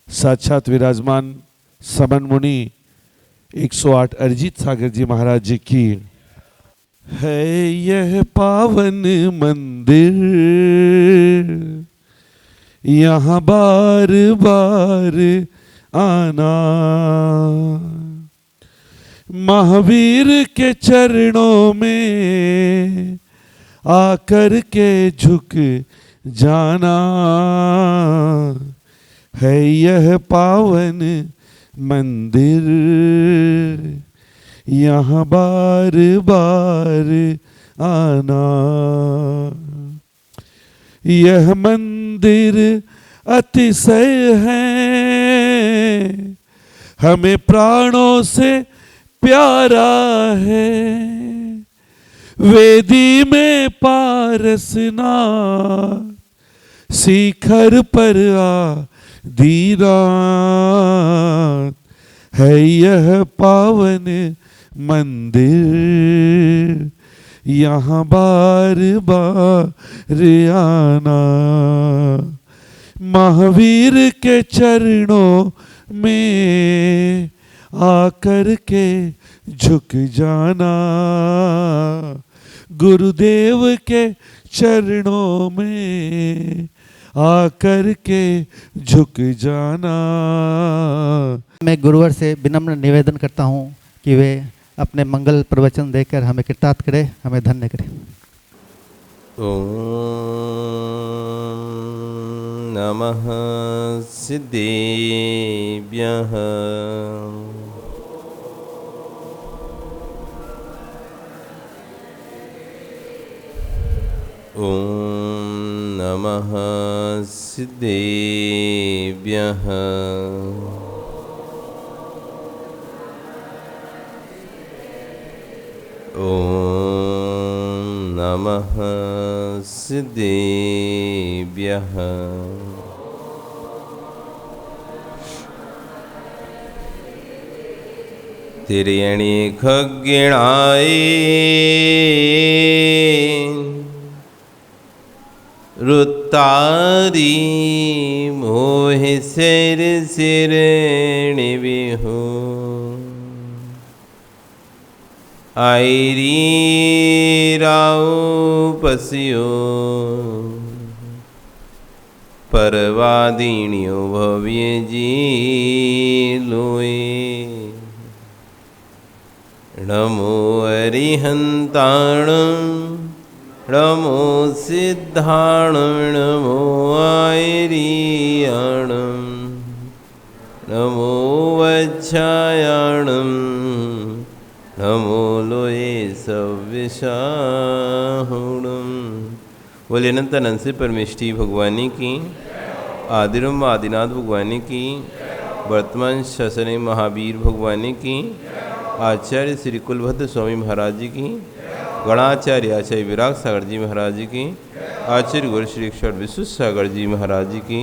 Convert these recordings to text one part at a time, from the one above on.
साक्षात विराजमान समन मुनि 108 अरिजीत सागर जी महाराज जी की। है यह पावन मंदिर, यहाँ बार बार आना, महावीर के चरणों में आकर के झुक जाना। है यह पावन मंदिर, यहाँ बार बार आना। यह मंदिर अतिशय है, हमें प्राणों से प्यारा है। वेदी में पारसना, शिखर पर दीना। है यह पावन मंदिर, यहाँ बार बार आना। महावीर के चरणों में आकर के झुक जाना। गुरुदेव के चरणों में आकर के झुक जाना। मैं गुरुवर से विनम्र निवेदन करता हूँ कि वे अपने मंगल प्रवचन देकर हमें कृतार्थ करें, हमें धन्य करें। ओम नमः सिद्धेभ्यः। ओम नमः सिद्धेभ्यः। ओम नमः सिद्धेभ्यः। तिर्यणि खग्गिणाय रुत्तारी मोहि सिर सिरणी बिहु। आईरी राव पसियो परवादिनियो भव्य जी लोए। नमो अरिहंताणं, नमो सिद्धाणं, नमो आयरियाणं, नमो वज्रायाणं, नमो लोये सव्यसाहुणं। बोले अनंत अनंत से परमेष्टि भगवानी की, आदिरम आदिनाथ भगवानी की, वर्तमान शासने महावीर भगवानी की, आचार्य श्री कुलभद्र स्वामी महाराज जी की, गणाचार्य आचार्य विराग सागर जी महाराज जी की, आचार्य गुरु श्री ईश्वर विश्व सागर जी महाराज जी की,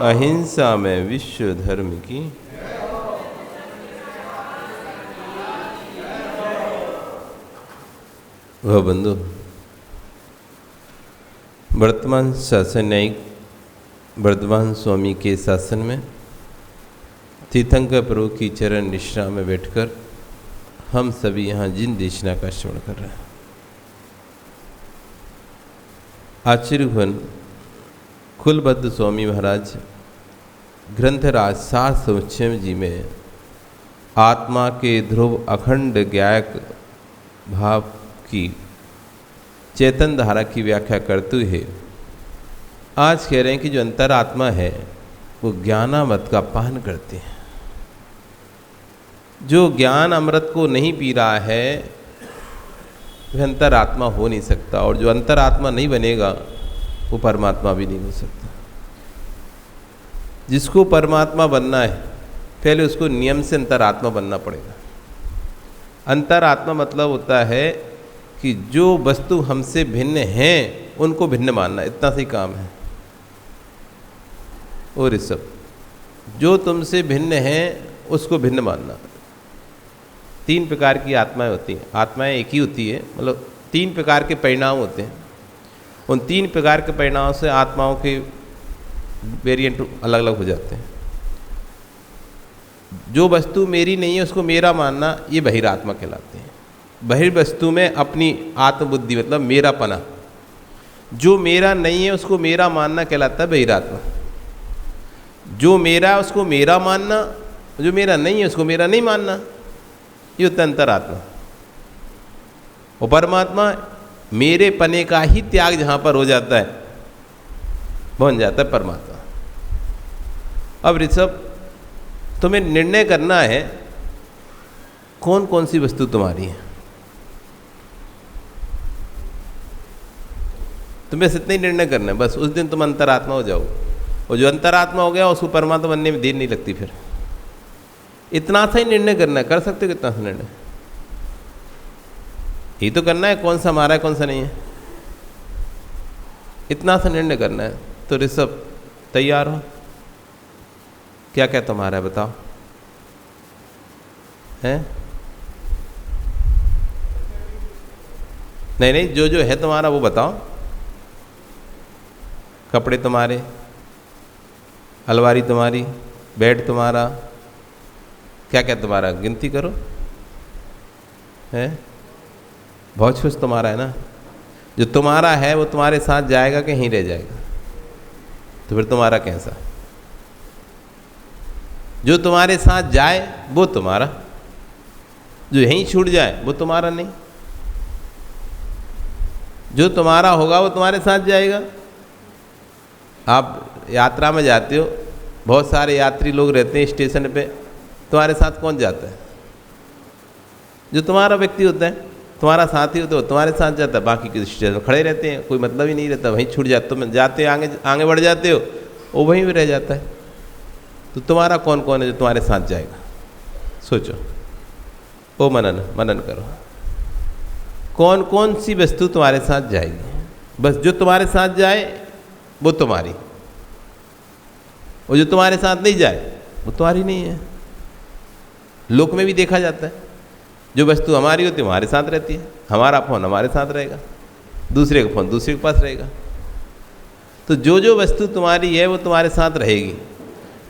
अहिंसा में विश्व धर्म की। वह बंधु, वर्तमान शासन न्यायिक वर्धमान स्वामी के शासन में तीर्थंकर प्रभु की चरण निष्ठा में बैठकर हम सभी यहाँ जिन देशना का श्रवण कर रहे हैं। आचार्य भवन कुलभद्र स्वामी महाराज ग्रंथराज सार समुच्चय जी में आत्मा के ध्रुव अखंड ज्ञायक भाव की चेतन धारा की व्याख्या करते हुए आज कह रहे हैं कि जो अंतरात्मा है वो ज्ञानामृत का पान करते हैं। जो ज्ञान अमृत को नहीं पी रहा है वह अंतरात्मा हो नहीं सकता, और जो अंतरात्मा नहीं बनेगा वो परमात्मा भी नहीं हो सकता। जिसको परमात्मा बनना है पहले उसको नियम से अंतरात्मा बनना पड़ेगा। अंतरात्मा मतलब होता है कि जो वस्तु हमसे भिन्न हैं उनको भिन्न मानना, इतना सी काम है। और इस सब जो तुमसे भिन्न हैं उसको भिन्न मानना। 3 प्रकार की आत्माएं होती हैं। आत्माएं एक ही होती है, मतलब 3 प्रकार के परिणाम होते हैं। उन 3 प्रकार के परिणामों से आत्माओं के वेरिएंट अलग अलग हो जाते हैं। जो वस्तु मेरी नहीं है उसको मेरा मानना, ये बहिरात्मा कहलाते हैं। बहिर्वस्तु में अपनी आत्मबुद्धि मतलब मेरापना, जो मेरा नहीं है उसको मेरा मानना कहलाता है बहिरात्मा। जो मेरा है उसको मेरा मानना, जो मेरा नहीं है उसको मेरा नहीं मानना, ये होता है अंतरात्मा। और परमात्मा मेरे पने का ही त्याग जहाँ पर हो जाता है बन जाता है परमात्मा। अब ऋषभ, तुम्हें निर्णय करना है कौन कौन सी वस्तु तुम्हारी है। तुम्हें इतना ही निर्णय करना है, बस उस दिन तुम अंतरात्मा हो जाओ। और जो अंतरात्मा हो गया उसको परमात्मा बनने में देर नहीं लगती। फिर इतना सा ही निर्णय करना है। कर सकते हो कितना सा निर्णय? ये तो करना है कौन सा हमारा है कौन सा नहीं है, इतना सा निर्णय करना है। तो ऋषभ तैयार हो? क्या क्या तुम्हारा है बताओ? है नहीं नहीं, जो जो है तुम्हारा वो बताओ। कपड़े तुम्हारे, अलमारी तुम्हारी, बेड तुम्हारा, क्या क्या तुम्हारा गिनती करो। है बहुत कुछ तुम्हारा है ना। जो तुम्हारा है वो तुम्हारे साथ जाएगा कि यहीं रह जाएगा? तो फिर तुम्हारा कैसा? जो तुम्हारे साथ जाए वो तुम्हारा, जो यहीं छूट जाए वो तुम्हारा नहीं। जो तुम्हारा होगा वो तुम्हारे साथ जाएगा। आप यात्रा में जाते हो, बहुत सारे यात्री लोग रहते हैं स्टेशन पे, तुम्हारे साथ कौन जाता है? जो तुम्हारा व्यक्ति होता है, तुम्हारा साथी होता है, तुम्हारे साथ जाता है। बाकी किसी स्टेशन में खड़े रहते हैं, कोई मतलब ही नहीं रहता, वहीं छूट जाते। तुम जाते आगे आगे बढ़ जाते हो, वो वहीं भी रह जाता है। तो तुम्हारा कौन कौन है जो तुम्हारे साथ जाएगा? सोचो, वो मनन करो, कौन कौन सी वस्तु तुम्हारे साथ जाएगी। बस जो तुम्हारे साथ जाए वो तुम्हारी, और जो तुम्हारे साथ नहीं जाए वो तुम्हारी नहीं है। लोक में भी देखा जाता है, जो वस्तु हमारी होती है हमारे साथ रहती है। हमारा फ़ोन हमारे साथ रहेगा, दूसरे का फ़ोन दूसरे के पास रहेगा। तो जो जो वस्तु तुम्हारी है वो तुम्हारे साथ रहेगी।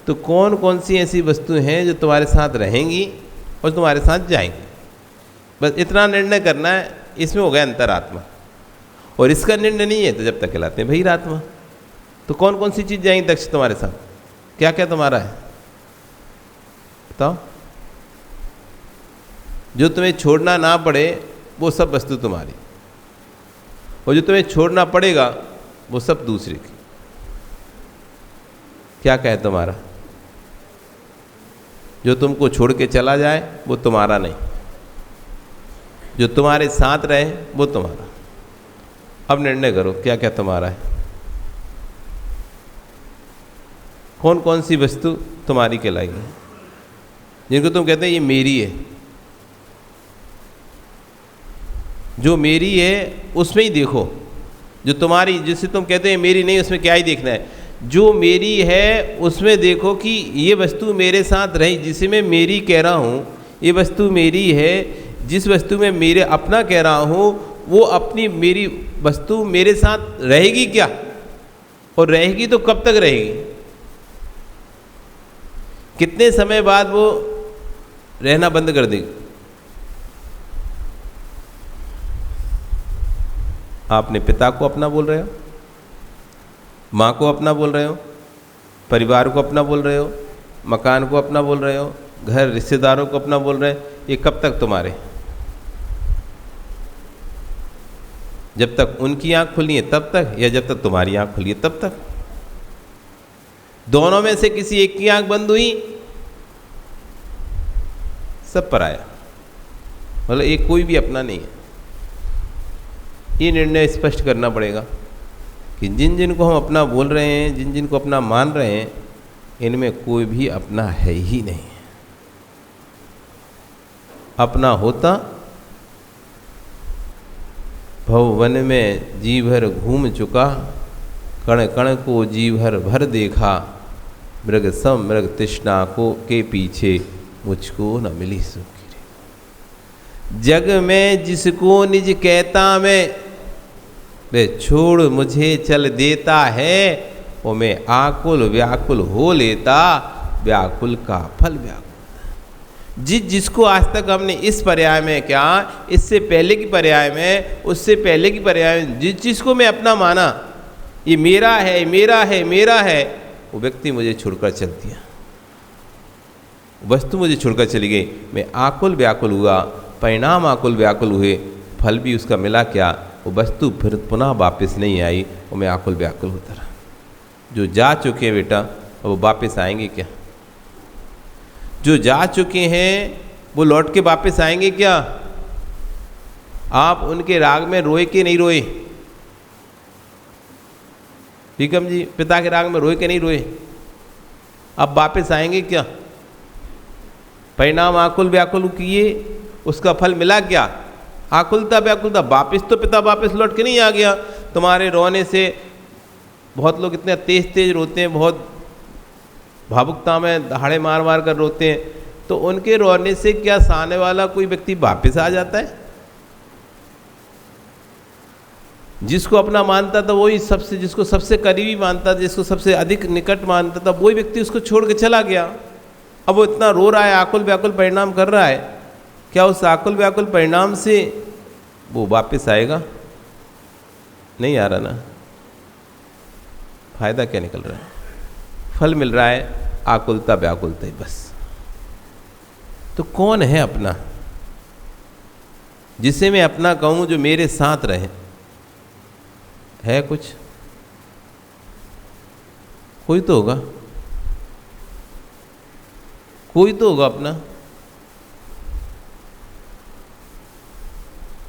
तो कौन कौन सी ऐसी वस्तु हैं जो तुम्हारे साथ रहेंगी और तुम्हारे साथ जाएंगी? बस इतना निर्णय करना है। इसमें हो गया अंतरात्मा। और इसका निर्णय नहीं है तो जब तक कहलाते हैं बहिरात्मा। तो कौन कौन सी चीज़ जाएंगी दक्ष तुम्हारे साथ? क्या क्या तुम्हारा है बताओ? जो तुम्हें छोड़ना ना पड़े वो सब वस्तु तुम्हारी, और जो तुम्हें छोड़ना पड़ेगा वो सब दूसरे की। क्या क्या है तुम्हारा? जो तुमको छोड़ के चला जाए वो तुम्हारा नहीं, जो तुम्हारे साथ रहे वो तुम्हारा। अब निर्णय करो क्या क्या तुम्हारा है, कौन कौन सी वस्तु तुम्हारी कहलाएगी, जिनको तुम कहते हैं ये मेरी है। जो मेरी है उसमें ही देखो, जो तुम्हारी जिससे तुम कहते हैं मेरी नहीं, उसमें क्या ही देखना है। जो मेरी है उसमें देखो कि ये वस्तु मेरे साथ रही, जिसे मैं मेरी कह रहा हूँ ये वस्तु मेरी है। जिस वस्तु में मेरे अपना कह रहा हूँ वो अपनी मेरी वस्तु मेरे साथ रहेगी क्या, और रहेगी तो कब तक रहेगी, कितने समय बाद वो रहना बंद कर देगी। आपने पिता को अपना बोल रहे हो, माँ को अपना बोल रहे हो, परिवार को अपना बोल रहे हो, मकान को अपना बोल रहे हो, घर रिश्तेदारों को अपना बोल रहे हो। ये कब तक तुम्हारे? जब तक उनकी आंख खुली है तब तक, या जब तक तुम्हारी आंख खुली है तब तक। दोनों में से किसी एक की आंख बंद हुई सब पराया, मतलब एक कोई भी अपना नहीं है। ये निर्णय स्पष्ट करना पड़ेगा कि जिन जिन को हम अपना बोल रहे हैं, जिन जिन को अपना मान रहे हैं, इनमें कोई भी अपना है ही नहीं। अपना होता भवन में जी भर घूम चुका, कण कण को जी भर भर देखा, मृग सम मृग तृष्णा को के पीछे मुझको न मिली सुखी। जग में जिसको निज कहता मैं, वे छोड़ मुझे चल देता है। वो मैं आकुल व्याकुल हो लेता, व्याकुल का फल व्याकुल। जिसको आज तक हमने इस पर्याय में क्या, इससे पहले की पर्याय में, उससे पहले की पर्याय में जिस जिसको मैं अपना माना, ये मेरा है मेरा है मेरा है, वो व्यक्ति मुझे छोड़कर चल दिया, वस्तु मुझे छोड़कर चली गई। मैं आकुल व्याकुल हुआ, परिणाम आकुल व्याकुल हुए, फल भी उसका मिला क्या, वो वस्तु फिर पुनः वापस नहीं आई, वो मैं आकुल व्याकुल होता रहा। जो जा चुके हैं बेटा, वो वापस आएंगे क्या? जो जा चुके हैं वो लौट के वापस आएंगे क्या? आप उनके राग में रोए कि नहीं रोए? टीकम जी, पिता के राग में रोए कि नहीं रोए? अब वापस आएंगे क्या? परिणाम आकुल व्याकुल किए, उसका फल मिला क्या? आकुलता व्याकुलता, वापस तो पिता वापस लौट के नहीं आ गया। तुम्हारे रोने से बहुत लोग इतने तेज तेज रोते हैं, बहुत भावुकता में दहाड़े मार मार कर रोते हैं, तो उनके रोने से क्या सामने वाला कोई व्यक्ति वापस आ जाता है? जिसको अपना मानता था वही सबसे, जिसको सबसे करीबी मानता था, जिसको सबसे अधिक निकट मानता था, वही व्यक्ति उसको छोड़ के चला गया। अब वो इतना रो रहा है, आकुल व्याकुल परिणाम कर रहा है, क्या उस आकुल व्याकुल परिणाम से वो वापस आएगा? नहीं आ रहा ना। फायदा क्या निकल रहा है? फल मिल रहा है आकुलता व्याकुलता ही बस। तो कौन है अपना, जिसे मैं अपना कहूं, जो मेरे साथ रहे? है कुछ? कोई तो होगा, कोई तो होगा अपना,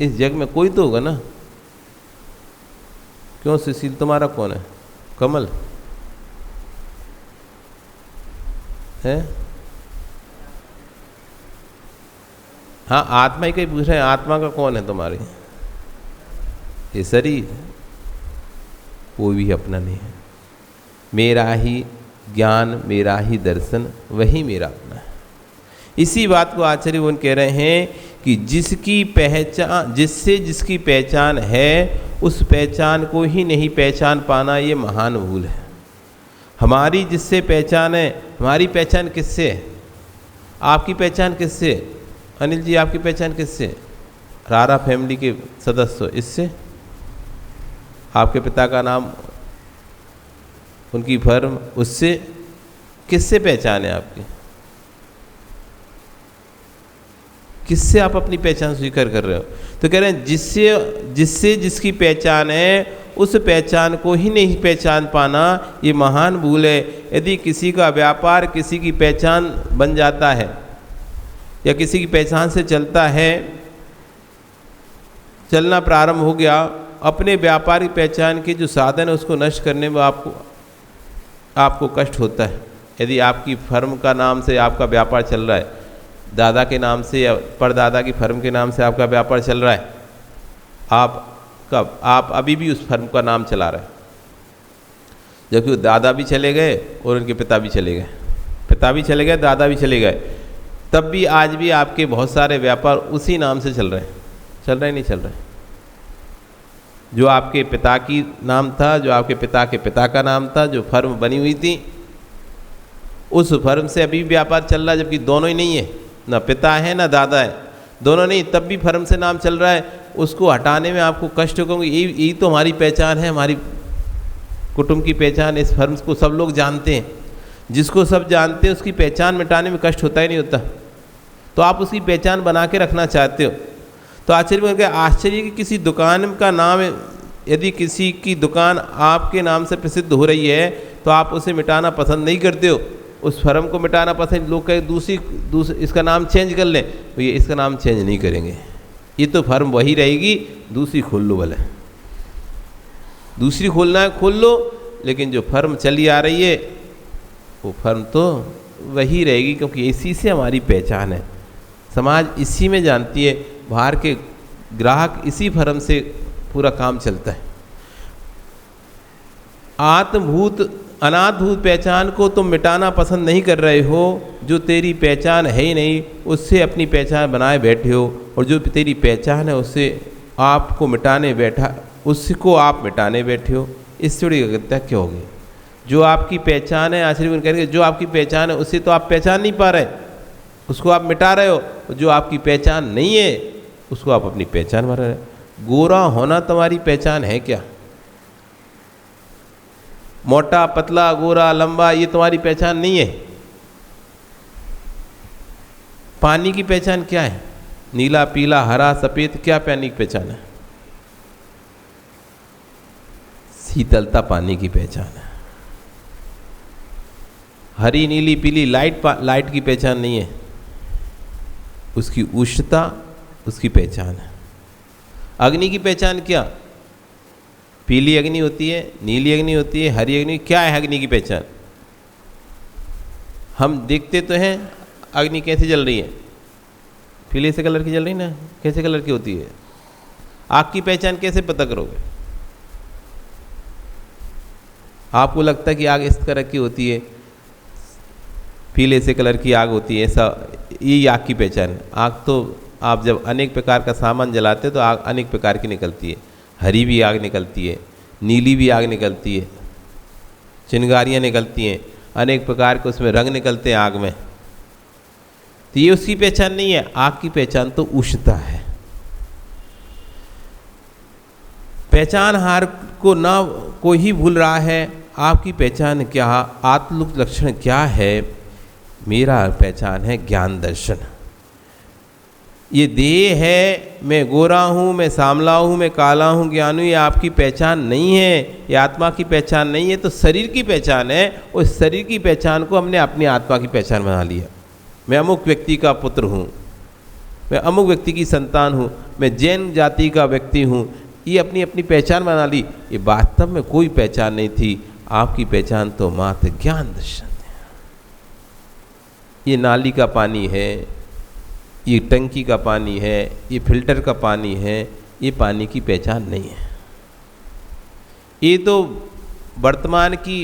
इस जग में कोई तो होगा ना। क्यों सुशील, तुम्हारा कौन है? कमल है? हाँ, आत्मा ही कहीं पूछ रहे हैं, आत्मा का कौन है तुम्हारे? ये शरीर, कोई भी अपना नहीं है। मेरा ही ज्ञान, मेरा ही दर्शन, वही मेरा अपना है। इसी बात को आचार्य वन कह रहे हैं कि जिसकी पहचान, जिससे जिसकी पहचान है, उस पहचान को ही नहीं पहचान पाना, ये महान भूल है। हमारी जिससे पहचान है, हमारी पहचान किससे है? आपकी पहचान किससे? अनिल जी, आपकी पहचान किससे? रारा फैमिली के सदस्य, इससे? आपके पिता का नाम, उनकी फर्म, उससे? किससे पहचान है आपकी? किससे आप अपनी पहचान स्वीकार कर रहे हो? तो कह रहे हैं जिससे जिसकी पहचान है, उस पहचान को ही नहीं पहचान पाना, ये महान भूल है। यदि किसी का व्यापार किसी की पहचान बन जाता है या किसी की पहचान से चलता है, चलना प्रारंभ हो गया, अपने व्यापारिक पहचान के जो साधन है उसको नष्ट करने में आपको कष्ट होता है। यदि आपकी फर्म का नाम से आपका व्यापार चल रहा है, दादा के नाम से या परदादा की फर्म के नाम से आपका व्यापार चल रहा है, आप अभी भी उस फर्म का नाम चला रहे हैं, जबकि दादा भी चले गए और उनके पिता भी चले गए, पिता भी चले गए, दादा भी चले गए, तब भी आज भी आपके बहुत सारे व्यापार उसी नाम से चल रहे हैं। चल रहे नहीं चल रहे? जो आपके पिता की नाम था, जो आपके पिता के पिता का नाम था, जो फर्म बनी हुई थी, उस फर्म से अभी व्यापार चल रहा है, जबकि दोनों ही नहीं है, ना पिता है ना दादा है, दोनों नहीं, तब भी फर्म से नाम चल रहा है। उसको हटाने में आपको कष्ट होगा। यही तो हमारी पहचान है, हमारी कुटुंब की पहचान। इस फर्म को सब लोग जानते हैं, जिसको सब जानते हैं उसकी पहचान मिटाने में कष्ट होता ही नहीं होता। तो आप उसकी पहचान बना के रखना चाहते हो। तो आश्चर्य की किसी दुकान का नाम, यदि किसी की दुकान आपके नाम से प्रसिद्ध हो रही है तो आप उसे मिटाना पसंद नहीं करते हो, उस फर्म को मिटाना पसंद। लोग कहे दूसरी इसका नाम चेंज कर लें, तो ये इसका नाम चेंज नहीं करेंगे, ये तो फर्म वही रहेगी, दूसरी खोल लो भले, दूसरी खोलना है खोल लो, लेकिन जो फर्म चली आ रही है वो फर्म तो वही रहेगी, क्योंकि इसी से हमारी पहचान है। समाज इसी में जानती है, बाहर के ग्राहक इसी फर्म से पूरा काम चलता है। आत्मभूत अनात्मभूत पहचान को तुम मिटाना पसंद नहीं कर रहे हो। जो तेरी पहचान है ही नहीं, उससे अपनी पहचान बनाए बैठे हो, और जो तेरी पहचान है उससे आपको मिटाने बैठा, उसको आप मिटाने बैठे हो। इससे बड़ी गलतियाँ क्या होगी? जो आपकी पहचान है, आश्चर्य करेंगे, जो आपकी पहचान है उससे तो आप पहचान नहीं पा रहे। उसको आप मिटा रहे हो। जो आपकी पहचान नहीं है उसको आप अपनी पहचान बना रहे हो। गोरा होना तुम्हारी पहचान है क्या? मोटा पतला गोरा लंबा ये तुम्हारी पहचान नहीं है। पानी की पहचान क्या है? नीला पीला हरा सफेद, क्या पानी की पहचान है? शीतलता पानी की पहचान है। हरी नीली पीली लाइट की पहचान नहीं है, उसकी उष्णता उसकी पहचान है। अग्नि की पहचान क्या? पीली अग्नि होती है, नीली अग्नि होती है, हरी अग्नि। क्या है अग्नि की पहचान? हम देखते तो हैं अग्नि कैसे जल रही है, पीले से कलर की जल रही ना, कैसे कलर की होती है? आग की पहचान कैसे पता करोगे? आपको लगता है कि आग इस तरह की होती है, पीले से कलर की आग होती है, ऐसा ये आग की पहचान है। आग तो आप जब अनेक प्रकार का सामान जलाते हो तो आग अनेक प्रकार की निकलती है। हरी भी आग निकलती है, नीली भी आग निकलती है, चिंगारियाँ निकलती हैं, अनेक प्रकार के उसमें रंग निकलते हैं आग में। तो ये उसकी पहचान नहीं है। आग की पहचान तो उष्णता है। पहचान हार को ना कोई ही भूल रहा है। आपकी पहचान क्या, आत्म लक्षण क्या है? मेरा पहचान है ज्ञान दर्शन। ये देह है, मैं गोरा हूँ, मैं सांवला हूँ, मैं काला हूँ, ज्ञान हूँ, ये आपकी पहचान नहीं है, ये आत्मा की पहचान नहीं है। तो शरीर की पहचान है। उस शरीर की पहचान को हमने अपनी आत्मा की पहचान बना लिया। मैं अमुक व्यक्ति का पुत्र हूँ, मैं अमुक व्यक्ति की संतान हूँ, मैं जैन जाति का व्यक्ति हूँ, ये अपनी अपनी पहचान बना ली। ये वास्तव में कोई पहचान नहीं थी। आपकी पहचान तो मात्र ज्ञान दर्शन है। ये नाली का पानी है, ये टंकी का पानी है, ये फिल्टर का पानी है, ये पानी की पहचान नहीं है। ये तो वर्तमान की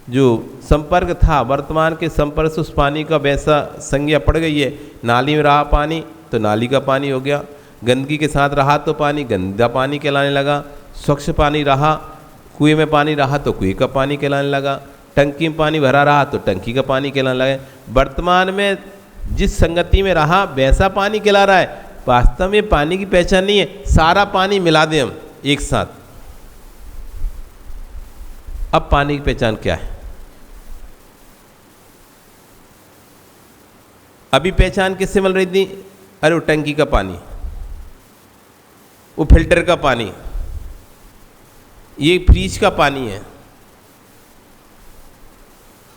जो संपर्क था, वर्तमान के संपर्क से उस पानी का वैसा संज्ञा पड़ गई है। नाली में रहा पानी तो नाली का पानी हो गया, गंदगी के साथ रहा तो पानी गंदा पानी कहलाने लगा, स्वच्छ पानी रहा, कुएं में पानी रहा तो कुएं का पानी कहलाने लगा, टंकी में पानी भरा रहा तो टंकी का पानी कहलाने लगा। वर्तमान में जिस संगति में रहा वैसा पानी कहला रहा है। वास्तव में पानी की पहचान नहीं है। सारा पानी मिला दें हम एक साथ, अब पानी की पहचान क्या है? अभी पहचान किससे मिल रही थी? अरे वो टंकी का पानी, वो फिल्टर का पानी, ये फ्रिज का पानी है,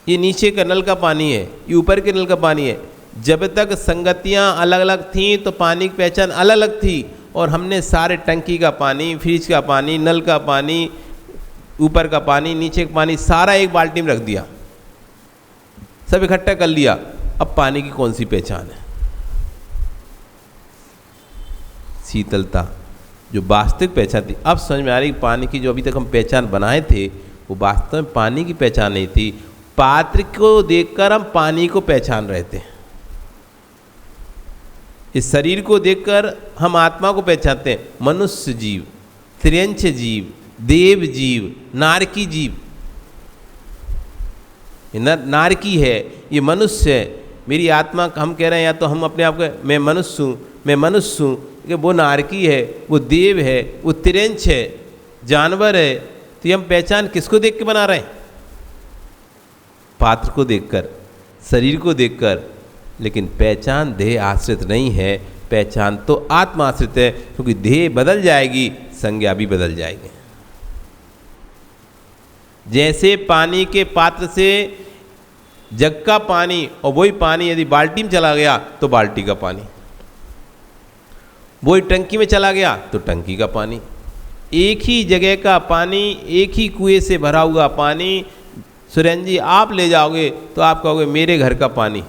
ये नीचे का नल का पानी है, ये ऊपर के नल का पानी है। जब तक संगतियां अलग अलग थीं तो पानी की पहचान अलग अलग थी। और हमने सारे टंकी का पानी, फ्रिज का पानी, नल का पानी, ऊपर का पानी, नीचे का पानी सारा एक बाल्टी में रख दिया, सब इकट्ठा कर लिया। अब पानी की कौन सी पहचान है? शीतलता जो वास्तविक पहचान थी। अब समझ में आ रही पानी की जो अभी तक हम पहचान बनाए थे वो वास्तव में पानी की पहचान नहीं थी। पात्र को देखकर हम पानी को पहचान रहे थे। इस शरीर को देखकर हम आत्मा को पहचानते हैं। मनुष्य जीव, त्रियंश जीव, देव जीव, नारकी जीव। नारकी है, ये मनुष्य है। मेरी आत्मा हम कह रहे हैं या तो हम अपने आप को मैं मनुष्य हूँ, मैं मनुष्य हूँ, कि वो नारकी है, वो देव है, वो त्रियंश है, जानवर है। तो ये हम पहचान किसको देख के बना रहे हैं? पात्र को देखकर, शरीर को देखकर। लेकिन पहचान देह आश्रित नहीं है, पहचान तो आत्मा आश्रित है। क्योंकि देह बदल जाएगी, संज्ञा भी बदल जाएगी। जैसे पानी के पात्र से जग का पानी और वही पानी यदि बाल्टी में चला गया तो बाल्टी का पानी, वही टंकी में चला गया तो टंकी का पानी। एक ही जगह का पानी, एक ही कुएं से भरा हुआ पानी सुरेंद्र जी आप ले जाओगे तो आप कहोगे मेरे घर का पानी।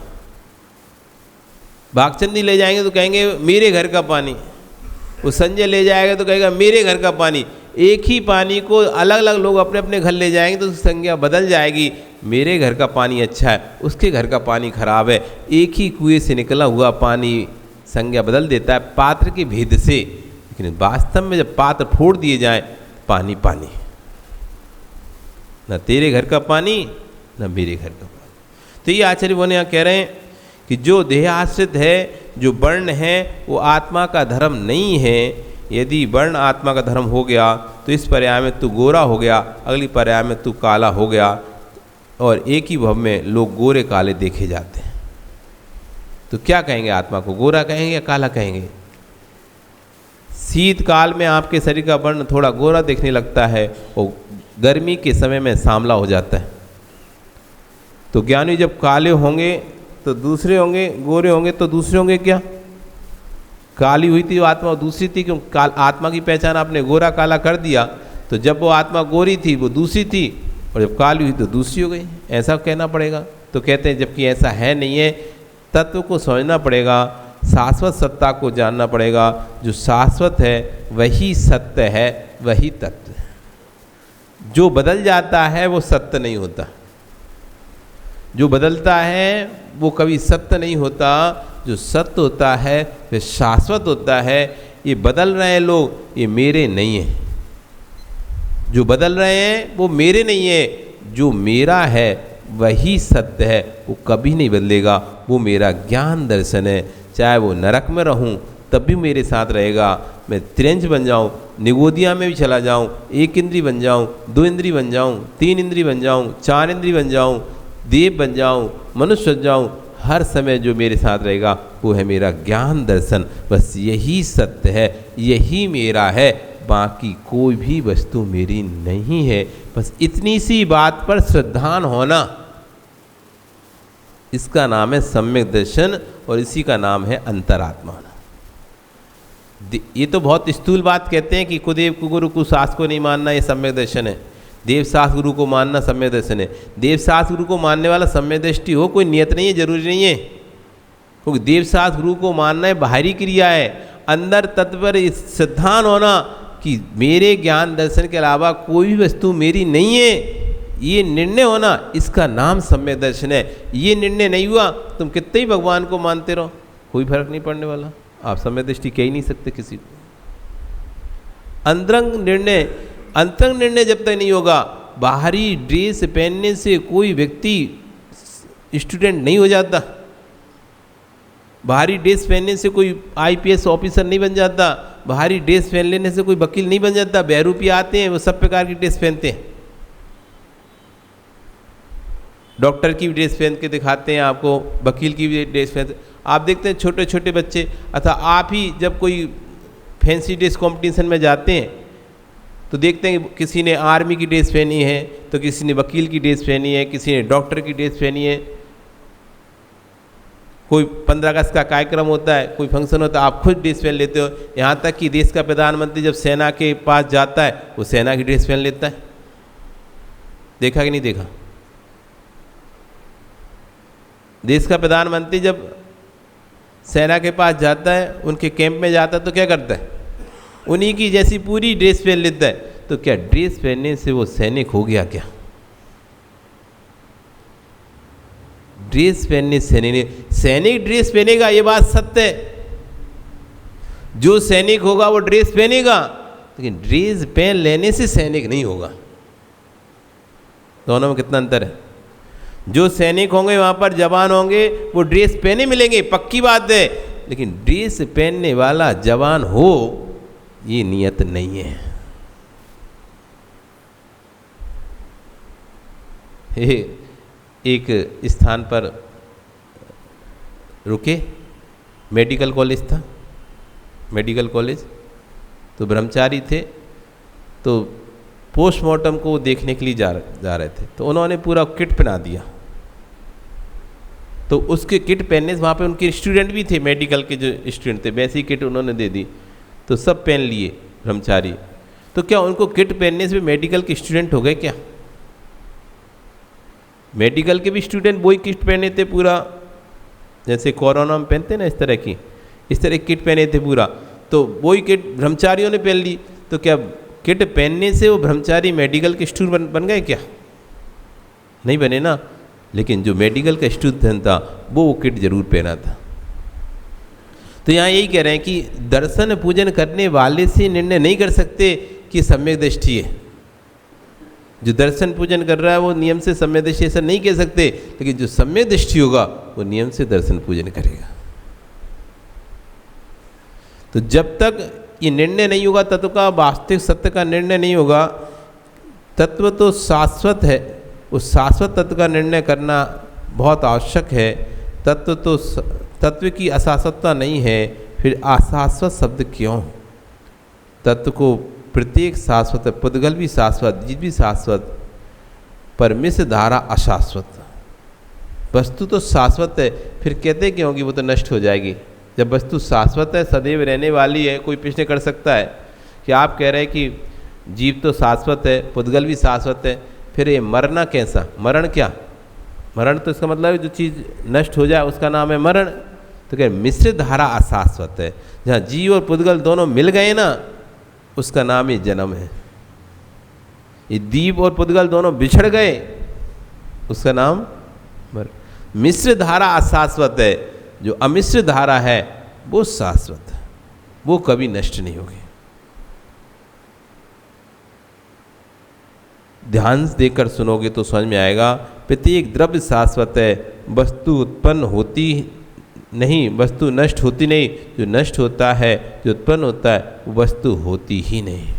भागचंदी ले जाएंगे तो कहेंगे मेरे घर का पानी। वो संजय ले जाएगा तो कहेगा मेरे घर का पानी। एक ही पानी को अलग अलग लोग अपने अपने घर ले जाएंगे तो संज्ञा बदल जाएगी। मेरे घर का पानी अच्छा है, उसके घर का पानी खराब है। एक ही कुएं से निकला हुआ पानी संज्ञा बदल देता है पात्र के भेद से। लेकिन वास्तव में जब पात्र फोड़ दिए जाए, पानी पानी, न तेरे घर का पानी न मेरे घर का पानी। तो ये आचार्य बोने यहाँ कह रहे हैं कि जो देह आश्रित है, जो वर्ण है, वो आत्मा का धर्म नहीं है। यदि वर्ण आत्मा का धर्म हो गया तो इस पर्याय में तू गोरा हो गया, अगली पर्याय में तू काला हो गया, और एक ही भव में लोग गोरे काले देखे जाते हैं। तो क्या कहेंगे आत्मा को, गोरा कहेंगे या काला कहेंगे? शीतकाल में आपके शरीर का वर्ण थोड़ा गोरा दिखने लगता है और गर्मी के समय में सांवला हो जाता है। तो ज्ञानी जब काले होंगे तो दूसरे होंगे, गोरे होंगे तो दूसरे होंगे। क्या काली हुई थी वो आत्मा, दूसरी थी, क्यों? आत्मा की पहचान आपने गोरा काला कर दिया, तो जब वो आत्मा गोरी थी वो दूसरी थी, और जब काली हुई तो दूसरी हो गई। ऐसा कहना पड़ेगा। तो कहते हैं जबकि ऐसा है नहीं है, तत्व को समझना पड़ेगा, शाश्वत सत्ता को जानना पड़ेगा। जो शाश्वत है वही सत्य है, वही तत्व है। जो बदल जाता है वो सत्य नहीं होता, जो बदलता है वो कभी सत्य नहीं होता। जो सत्य होता है वह शाश्वत होता है। ये बदल रहे हैं लोग, ये मेरे नहीं है। जो बदल रहे हैं वो मेरे नहीं है, जो मेरा है वही सत्य है, वो कभी नहीं बदलेगा। वो मेरा ज्ञान दर्शन है। चाहे वो नरक में रहूं तब भी मेरे साथ रहेगा। मैं त्रिंज बन जाऊं, निगोदिया में भी चला जाऊं, एक इंद्री बन जाऊं, दो इंद्री बन जाऊं, तीन इंद्री बन जाऊं, चार इंद्री बन जाऊं, देव बन जाऊं, मनुष्य बन जाऊं, हर समय जो मेरे साथ रहेगा वो है मेरा ज्ञान दर्शन। बस यही सत्य है, यही मेरा है, बाकी कोई भी वस्तु मेरी नहीं है। बस इतनी सी बात पर श्रद्धान होना, इसका नाम है सम्यक दर्शन, और इसी का नाम है अंतरात्मा होना। ये तो बहुत स्थूल बात कहते हैं कि कुदेव कुगुरु कुशास्त्र को नहीं मानना, ये सम्यक दर्शन है। देवशास्त्र गुरु को मानना सम्यक दर्शन है। देवशास्त्र गुरु को मानने वाला सम्यक दृष्टि हो, कोई नियत नहीं है, जरूरी नहीं है। क्योंकि देवशास्त्र गुरु को मानना है बाहरी क्रिया है, अंदर तत्व पर सिद्धांत होना कि मेरे ज्ञान दर्शन के अलावा कोई भी वस्तु मेरी नहीं है, ये निर्णय होना, इसका नाम सम्यक दर्शन है। ये निर्णय नहीं हुआ तुम कितने ही भगवान को मानते रहो, कोई फर्क नहीं पड़ने वाला। आप सम्यक दृष्टि कह ही नहीं सकते किसी को। अंतरंग निर्णय जब तक नहीं होगा, बाहरी ड्रेस पहनने से कोई व्यक्ति स्टूडेंट नहीं हो जाता, बाहरी ड्रेस पहनने से कोई आईपीएस ऑफिसर नहीं बन जाता, बाहरी ड्रेस पहन लेने से कोई वकील नहीं बन जाता। बहरूपी आते हैं वो सब प्रकार की ड्रेस पहनते हैं, डॉक्टर की भी ड्रेस पहन के दिखाते हैं आपको, वकील की भी ड्रेस पहनते। आप देखते हैं छोटे छोटे बच्चे, अथवा आप ही जब कोई फैंसी ड्रेस कंपटीशन में जाते हैं तो देखते हैं कि किसी ने आर्मी की ड्रेस पहनी है, तो किसी ने वकील की ड्रेस पहनी है, किसी ने डॉक्टर की ड्रेस पहनी है। कोई 15 अगस्त का कार्यक्रम होता है, कोई फंक्शन होता है, आप खुद ड्रेस पहन लेते हो। यहाँ तक कि देश का प्रधानमंत्री जब सेना के पास जाता है वो सेना की ड्रेस पहन लेता है। देखा कि नहीं देखा? देश का प्रधानमंत्री जब सेना के पास जाता है, उनके कैंप में जाता है, तो क्या करता है? उन्हीं की जैसी पूरी ड्रेस पहन लेता है। तो क्या ड्रेस पहनने से वो सैनिक हो गया क्या? ड्रेस पहनने से नहीं, सैनिक ड्रेस पहनेगा, ये बात सत्य है। जो सैनिक होगा वो ड्रेस पहनेगा, लेकिन ड्रेस पहन लेने से सैनिक नहीं होगा। दोनों में कितना अंतर है? जो सैनिक होंगे वहां पर जवान होंगे, वो ड्रेस पहने मिलेंगे, पक्की बात है, लेकिन ड्रेस पहनने वाला जवान हो ये नियत नहीं है। एक स्थान पर रुके, मेडिकल कॉलेज था, मेडिकल कॉलेज, तो ब्रह्मचारी थे, तो पोस्टमार्टम को देखने के लिए जा रहे थे, तो उन्होंने पूरा किट पहना दिया। तो उसके किट पहनने से वहाँ पे उनके स्टूडेंट भी थे, मेडिकल के जो स्टूडेंट थे, वैसी किट उन्होंने दे दी, तो सब पहन लिए ब्रह्मचारी। तो क्या उनको किट पहनने से मेडिकल के स्टूडेंट हो गए क्या? मेडिकल के भी स्टूडेंट वही किट पहने थे पूरा, जैसे कोरोना में पहनते ना, इस तरह किट पहने थे पूरा, तो वही किट ब्रह्मचारियों ने पहन ली। तो क्या किट पहनने से वो ब्रह्मचारी मेडिकल के स्टूडेंट बन गए क्या? नहीं बने ना। लेकिन जो मेडिकल का स्टूडेंट था वो किट जरूर पहना था। तो यहाँ यही कह रहे हैं कि दर्शन पूजन करने वाले से निर्णय नहीं कर सकते कि सम्यक दृष्टि है। जो दर्शन पूजन कर रहा है वो नियम से सम्यक दृष्टि ऐसा नहीं कह सकते, लेकिन जो सम्यक दृष्टि होगा वो नियम से दर्शन पूजन करेगा। तो जब तक ये निर्णय नहीं होगा, तत्व का वास्तविक सत्य का निर्णय नहीं होगा, तत्व तो शाश्वत है, उस शाश्वत तत्व का निर्णय करना बहुत आवश्यक है। तत्व की अशाश्वतता नहीं है, फिर अशाश्वत शब्द क्यों? तत्व को प्रत्येक शाश्वत है, पुद्गल भी शाश्वत, जीव भी शाश्वत, पर मिश्र धारा अशाश्वत। वस्तु तो शाश्वत है, फिर कहते क्यों कि वो तो नष्ट हो जाएगी? जब वस्तु शाश्वत है, सदैव रहने वाली है, कोई प्रश्न कर सकता है कि आप कह रहे हैं कि जीव तो शाश्वत है, पुद्गल भी शाश्वत है, फिर ये मरना कैसा? मरण क्या? मरण तो इसका मतलब है जो चीज़ नष्ट हो जाए उसका नाम है मरण। तो क्या मिश्र धारा अशाश्वत है, जहाँ जीव और पुद्गल दोनों मिल गए ना, उसका नाम ही जन्म है। ये दीव और पुद्गल दोनों बिछड़ गए, उसका नाम मरण। मिश्र धारा अशाश्वत है, जो अमिश्र धारा है वो शाश्वत है, वो कभी नष्ट नहीं होगी। ध्यान देकर सुनोगे तो समझ में आएगा। प्रत्येक द्रव्य शाश्वत है, वस्तु उत्पन्न होती नहीं, वस्तु नष्ट होती नहीं। जो नष्ट होता है, जो उत्पन्न होता है, वो वस्तु होती ही नहीं।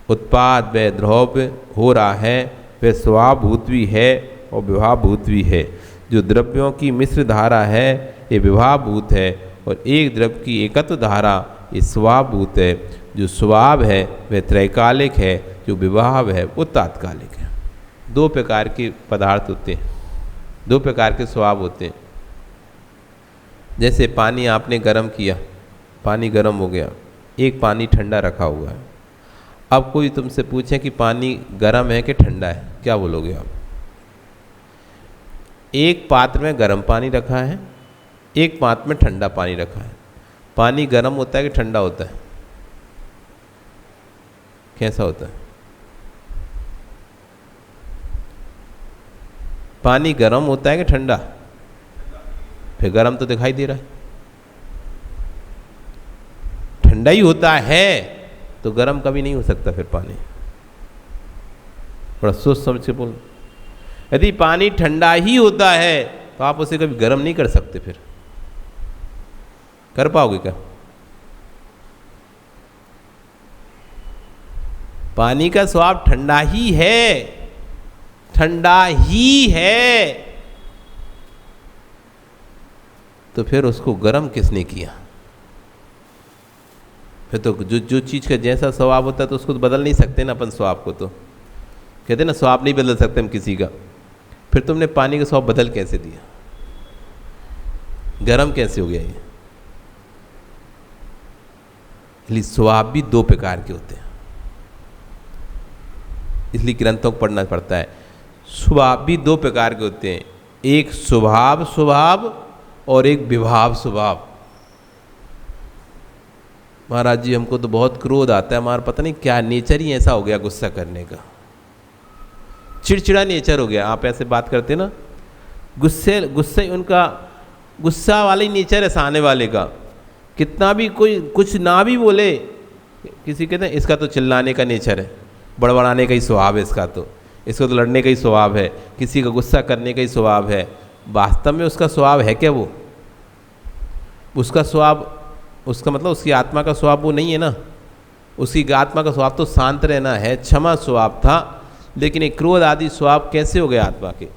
उत्पाद व द्रव्य हो रहा है, वह स्वभावभूत भी है और विभावभूत भी है। जो द्रव्यों की मिश्र धारा है ये विभावभूत है, और एक द्रव्य की एकत्व धारा ये स्वभावभूत है। जो स्वभाव है वह त्रैकालिक है, जो विभाव है वो तात्कालिक है। दो प्रकार के पदार्थ होते हैं, दो प्रकार के स्वभाव होते हैं। जैसे पानी आपने गर्म किया, पानी गर्म हो गया, एक पानी ठंडा रखा हुआ है। अब कोई तुमसे पूछे कि पानी गर्म है कि ठंडा है, क्या बोलोगे आप? एक पात्र में गर्म पानी रखा है, एक पात्र में ठंडा पानी रखा है। पानी गर्म होता है कि ठंडा होता है? कैसा होता है? पानी गर्म होता है कि ठंडा? फिर गर्म तो दिखाई दे रहा है, ठंडा ही होता है, तो गर्म कभी नहीं हो सकता फिर पानी। बड़ा सोच समझ के बोलो। यदि पानी ठंडा ही होता है तो आप उसे कभी गर्म नहीं कर सकते, फिर कर पाओगे क्या? पानी का स्वभाव ठंडा ही है, ठंडा ही है, तो फिर उसको गर्म किसने किया? फिर तो जो चीज़ का जैसा स्वभाव होता है तो उसको तो बदल नहीं सकते ना अपन स्वभाव को। तो कहते ना स्वभाव नहीं बदल सकते हम किसी का। फिर तुमने पानी का स्वभाव बदल कैसे दिया? गर्म कैसे हो गया ये? इसलिए स्वभाव भी दो प्रकार के होते हैं, इसलिए ग्रंथों को पढ़ना पड़ता है। स्वभाव भी दो प्रकार के होते हैं, एक स्वभाव स्वभाव और एक विभाव स्वभाव। महाराज जी हमको तो बहुत क्रोध आता है, हमारा पता नहीं क्या नेचर ही ऐसा हो गया, गुस्सा करने का, चिड़चिड़ा नेचर हो गया। आप ऐसे बात करते ना, गुस्से उनका गुस्सा वाला ही नेचर है सामने वाले का। कितना भी कोई कुछ ना भी बोले, किसी कहते हैं इसका तो चिल्लाने का नेचर है, बड़बड़ाने का ही स्वभाव है इसका, तो इसको तो लड़ने का ही स्वभाव है, किसी का गुस्सा करने का ही स्वभाव है। वास्तव में उसका स्वभाव है क्या? वो उसका स्वभाव, उसका मतलब उसकी आत्मा का स्वभाव वो नहीं है ना। उसकी आत्मा का स्वभाव तो शांत रहना है, क्षमा स्वभाव था, लेकिन एक क्रोध आदि स्वभाव कैसे हो गया आत्मा के?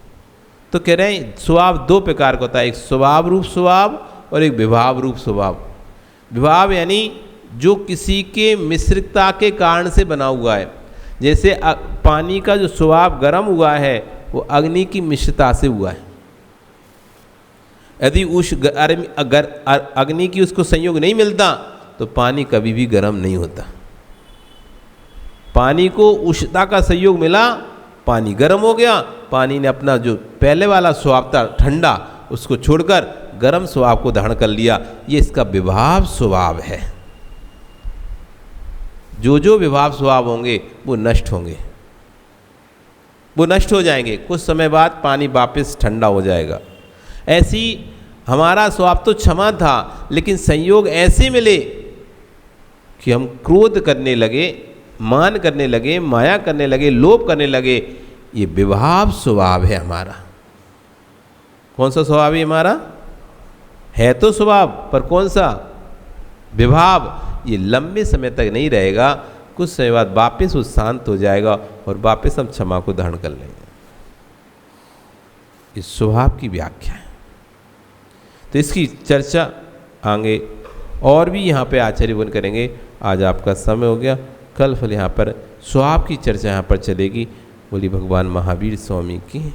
तो कह रहे हैं स्वभाव दो प्रकार का होता है, एक स्वभाव रूप स्वभाव और एक विभाव रूप स्वभाव। विभाव यानी जो किसी के मिश्रितता के कारण से बना हुआ है। जैसे पानी का जो स्वभाव गर्म हुआ है वो अग्नि की मिश्रता से हुआ है। यदि उस अगर अग्नि की उसको संयोग नहीं मिलता तो पानी कभी भी गर्म नहीं होता। पानी को उष्णता का संयोग मिला, पानी गर्म हो गया। पानी ने अपना जो पहले वाला स्वभाव था ठंडा, उसको छोड़कर गर्म स्वभाव को धारण कर लिया। ये इसका विभाव स्वभाव है। जो जो विभाव स्वभाव होंगे वो नष्ट होंगे, वो नष्ट हो जाएंगे। कुछ समय बाद पानी वापस ठंडा हो जाएगा। ऐसी हमारा स्वभाव तो क्षमा था, लेकिन संयोग ऐसे मिले कि हम क्रोध करने लगे, मान करने लगे, माया करने लगे, लोभ करने लगे। ये विभाव स्वभाव है हमारा। कौन सा स्वभाव है हमारा? है तो स्वभाव, पर कौन सा? विभाव। ये लंबे समय तक नहीं रहेगा, कुछ समय बाद वापस वो शांत हो जाएगा और वापस हम क्षमा को धारण कर लेंगे। इस स्वभाव की व्याख्या है। तो इसकी चर्चा आगे और भी यहाँ पे आचार्य वन करेंगे। आज आपका समय हो गया, कल फिर यहाँ पर स्वभाव की चर्चा यहाँ पर चलेगी। बोली भगवान महावीर स्वामी की।